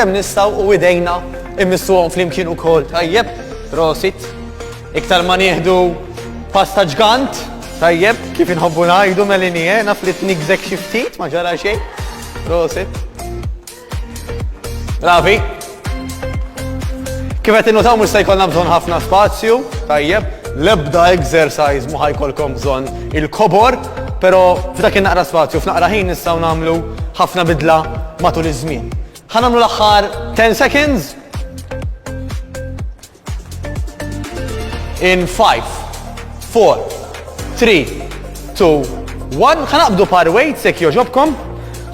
kemm nistgħu u idejna immissuhom flimkien ukoll. Tajjeb, prosit. Iktar ma nieħdu pasta ġgant, tajjeb, kif inħobbu ngħidu Melanie, naf li tnigżek xi ftit ma ġara xejn. Prosit. Bravi. Kif qed innotaw mhux se jkollna bżonn ħafna spazju, tajjeb, l-ebda exercise mu ħajkolkom bżonn il-kobor, però f'dak in-naqra spazju, f'naqra ħin nistgħu nagħmlu ħafna bidla matul iż-żmien. Ħanamlu l-aħħar 10 seconds. In 5, 4, 3, 2, 1. Ħanaqbdu par weights jekk jogħġobkom.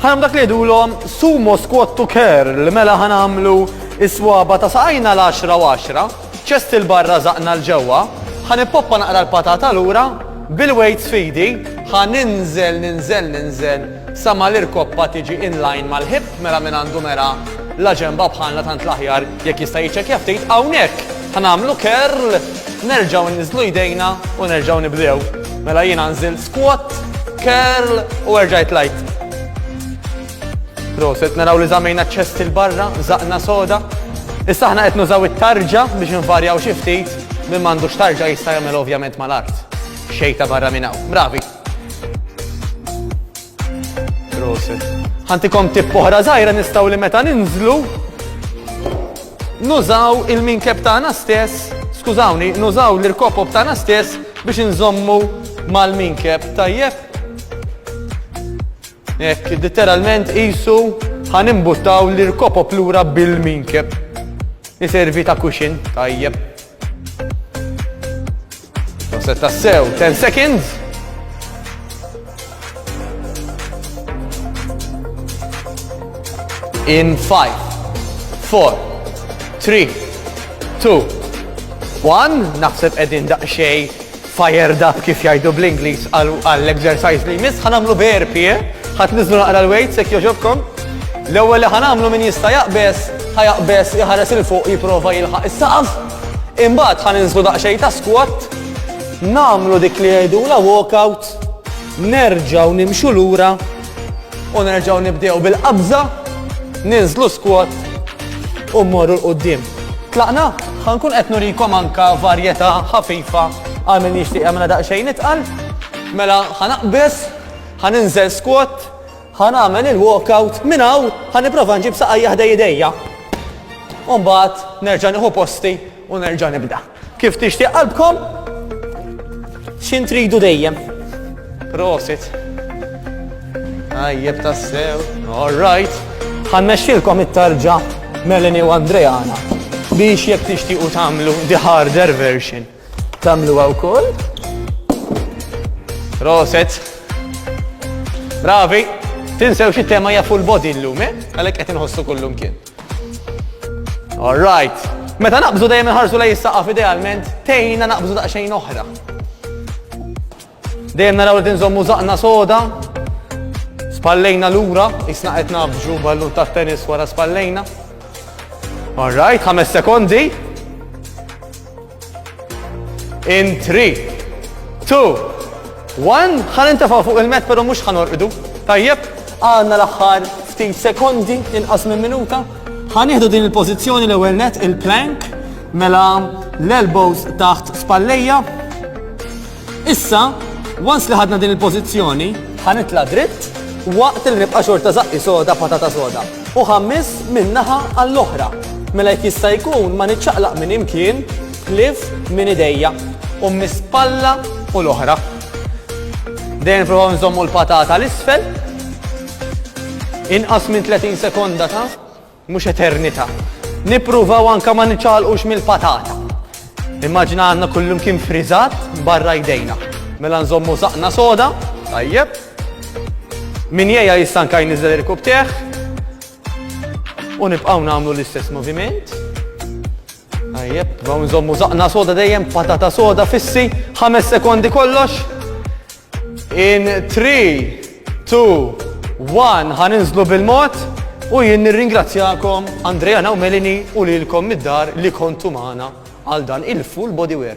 Ħanam dak li jgħidulhom sumo squat to curl, mela ħanamlu is-swaba ta' saqajna l-10 u 10, ċest il-barra zaqna l-ġewwa, ħanippoppa naqra l-patata lura, bil-weights fidi, ninżel sa ma l-irkoppa tiġi inline mal-hip, mela minn għandu mera l-ġemba bħalna tant l-aħjar jekk jista' jiċċekkja ftit hawnhekk. Ħanamlu curl, nerġgħu niżlu jdejna u nerġgħu nibdew. Mela jiena nżil squat, curl u erġajt light. Proset, naraw li żammejna ċest il-barra, zaqna soda. Issa ħna qed nużaw it-tarġa biex nvarjaw xi ftit, min m'għandux tarġa jista' jagħmel ovvjament mal-art. Xejta barra minn hawn. Bravi. Proset. Ħantikom tipp oħra żgħira nistgħu li meta ninżlu nużaw il-minkep tagħna stess, skużawni, nużaw l-irkopop tagħna stess biex inżommu mal-minkep. Tajjeb. Jekk literalment qisu ħanimbuttaw l-irkopop lura bil-minkep. Iservi ta' cushion, tajjeb. Proset tassew, 10 seconds. In 5, 4, 3, 2, 1. Naħseb qegħdin daqsxejn fired up kif jgħidu bl-Ingliż għall-exercise li jmiss. Ħanamlu burpee, ħadd niżlu naqra l-weights jekk jogħġobkom. L-ewwel li ħanamlu min jista' jaqbes, ħajaqbes iħares il fuq jipprova jilħaq is-saqaf. Imbagħad ħaninżlu daqsxejn ta' squat, nagħmlu dik li jgħidula walkout, nerġgħu nimxu lura u nerġgħu nibdew bil-qabża, ninżlu squat u mmorru l-qudiem. Tlaqna, ħankun qed nurikom anke varjetà ħafifa għal min jixtieq jagħmilha daqsxejn itqal. Mela ħanaqbes, ħaninżel squat, ħanagħmel il-walkout minn hawn ħanipprova nġib saqajja ħdej idejja. U mbagħad nerġa' nieħu posti u nerġa' nibda. Kif tixtieq qalbkom? X'in tridu dejjem. Prosit. Tajjeb tassew. All right. Ħammexxilkom it-tarġa Melanie u Andreana biex jekk tixtiequ tagħmlu the harder version. Tagħmluha wkoll. Proset. Bravi. Tinsew xi tema hija full body llum, għalhekk qed inħossu kullum kien. All right. Meta naqbżu dejjem inħarsu lejn is-saqaf idealment, tejna naqbżu daqsxejn oħra. Dejjem naraw li tinżommu zaqna soda, spallejna lura, isna qed nabġu ballun tat-tennis wara spallejna. All right, 5 sekondi. In 3, 2, 1. Ħanintafaw fuq il-met però mhux ħanorqdu. Tajjeb, għandna l-aħħar ftit sekondi inqas minn minuta. Ħanieħdu din il-pożizzjoni l-ewwel net il-plank mela l-elbows taħt spallejja. Issa, once li ħadna din il-pożizzjoni, ħanitla dritt waqt il-ribqa' xorta zaqqi soda patata soda. U ħammis min-naħa għall-oħra. Mela jekk jista' jkun ma niċċaqlaq minn imkien klif minn idejja u mispalla u l-oħra. Dejjem nipprovaw nżommu l-patata l-isfel. Inqas minn 30 sekonda ta' mhux eternità. Nippruvaw anke ma niċċaqlqux mill-patata. Immaġina għandna kullum kien friżat barra jdejna. Mela nżommu zaqna soda, tajjeb. Min jgħja jista' anke jniżel irkub tiegħek. U nibqgħu nagħmlu l-istess moviment. Tajjeb, nibqgħu nżommu zaqna soda dejjem, patata soda fissi, 5 sekondi kollox. In 3, 2, 1 ħaninżlu bil-mod u jien nirringrazzjakom Andreana u Melanie u lilkom mid-dar li kontu magħna għal dan il-full bodywear.